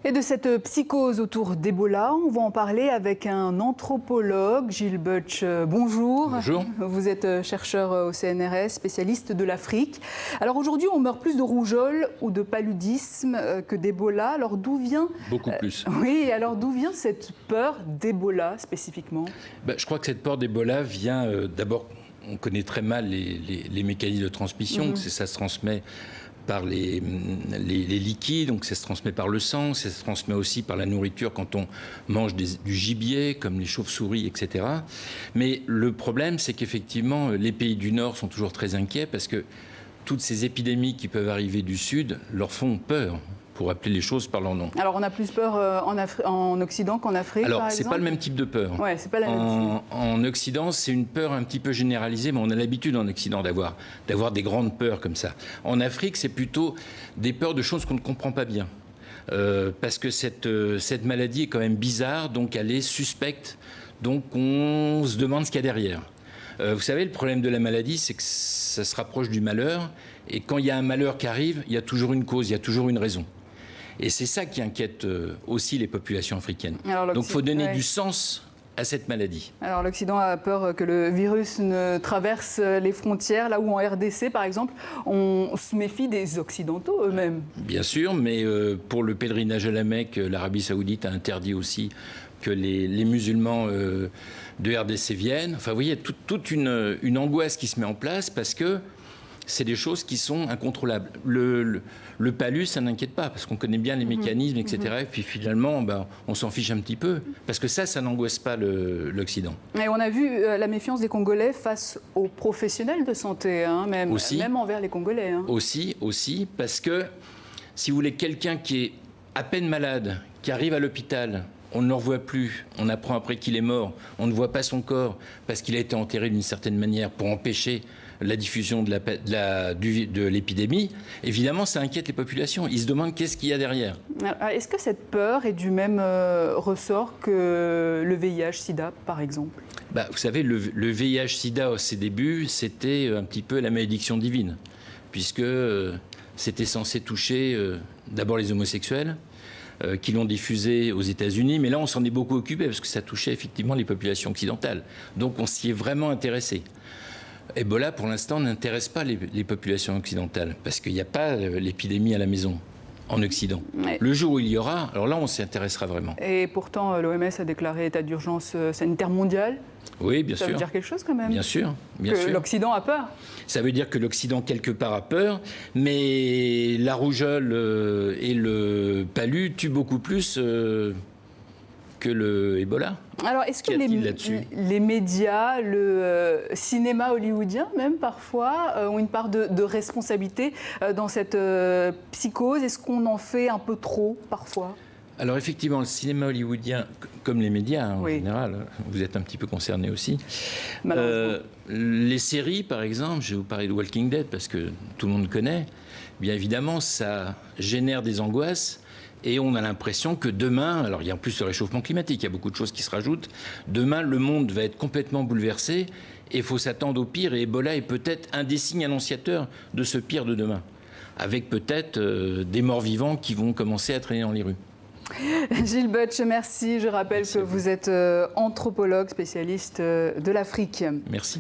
Et de cette psychose autour d'Ebola, on va en parler avec un anthropologue, Gilles Butch. Bonjour. Bonjour. Vous êtes chercheur au CNRS, spécialiste de l'Afrique. Alors aujourd'hui, on meurt plus de rougeole ou de paludisme que d'Ebola. Alors d'où vient... Beaucoup plus. Oui, alors d'où vient cette peur d'Ebola spécifiquement? Je crois que cette peur d'Ebola vient d'abord, on connaît très mal les mécanismes de transmission, ça se transmet par les liquides, donc ça se transmet par le sang, ça se transmet aussi par la nourriture quand on mange du gibier, comme les chauves-souris, etc. Mais le problème, c'est qu'effectivement, les pays du Nord sont toujours très inquiets parce que toutes ces épidémies qui peuvent arriver du Sud leur font peur, pour appeler les choses par leur nom. Alors on a plus peur en Occident qu'en Afrique, par exemple? Alors, c'est pas le même type de peur. Ouais, c'est pas la même type. En Occident, c'est une peur un petit peu généralisée, mais on a l'habitude en Occident d'avoir des grandes peurs comme ça. En Afrique, c'est plutôt des peurs de choses qu'on ne comprend pas bien. Parce que cette maladie est quand même bizarre, donc elle est suspecte, donc on se demande ce qu'il y a derrière. Vous savez, le problème de la maladie, c'est que ça se rapproche du malheur, et quand il y a un malheur qui arrive, il y a toujours une cause, il y a toujours une raison. Et c'est ça qui inquiète aussi les populations africaines. Donc il faut donner du sens à cette maladie. Alors l'Occident a peur que le virus ne traverse les frontières, là où en RDC, par exemple, on se méfie des Occidentaux eux-mêmes. Bien sûr, mais pour le pèlerinage à la Mecque, l'Arabie Saoudite a interdit aussi que les musulmans de RDC viennent. Enfin, vous voyez, toute une angoisse qui se met en place parce que c'est des choses qui sont incontrôlables. Le palud, ça n'inquiète pas, parce qu'on connaît bien les mécanismes, etc. Et puis finalement, on s'en fiche un petit peu, parce que ça n'angoisse pas l'Occident. Et on a vu la méfiance des Congolais face aux professionnels de santé, hein, même envers les Congolais. Hein. Aussi, parce que, si vous voulez, quelqu'un qui est à peine malade, qui arrive à l'hôpital, on ne le revoit plus, on apprend après qu'il est mort, on ne voit pas son corps, parce qu'il a été enterré d'une certaine manière pour empêcher la diffusion de l'épidémie, évidemment, ça inquiète les populations. Ils se demandent qu'est-ce qu'il y a derrière. Est-ce que cette peur est du même ressort que le VIH-Sida, par exemple? Vous savez, le VIH-Sida, à ses débuts, c'était un petit peu la malédiction divine, puisque c'était censé toucher d'abord les homosexuels, qui l'ont diffusé aux États-Unis, mais là, on s'en est beaucoup occupé, parce que ça touchait effectivement les populations occidentales. Donc, on s'y est vraiment intéressé. Ebola, pour l'instant, n'intéresse pas les populations occidentales, parce qu'il n'y a pas l'épidémie à la maison, en Occident. Ouais. Le jour où il y aura, alors là, on s'y intéressera vraiment. Et pourtant, l'OMS a déclaré état d'urgence sanitaire mondial. Oui, bien sûr. Ça veut dire quelque chose, quand même. Bien sûr. Que l'Occident a peur. Ça veut dire que l'Occident, quelque part, a peur, mais la rougeole et le palu tuent beaucoup plus que le Ebola. Alors, est-ce que les médias, le cinéma hollywoodien, même parfois, ont une part de responsabilité dans cette psychose? Est-ce qu'on en fait un peu trop, parfois? Alors effectivement, le cinéma hollywoodien, comme les médias en général, vous êtes un petit peu concernés aussi. Les séries, par exemple, je vais vous parler de Walking Dead parce que tout le monde connaît. Bien évidemment, ça génère des angoisses et on a l'impression que demain, alors il y a en plus le réchauffement climatique, il y a beaucoup de choses qui se rajoutent. Demain, le monde va être complètement bouleversé et il faut s'attendre au pire. Et Ebola est peut-être un des signes annonciateurs de ce pire de demain, avec peut-être des morts vivants qui vont commencer à traîner dans les rues. Gilles Butch, merci. Je rappelle que vous êtes anthropologue, spécialiste de l'Afrique. Merci.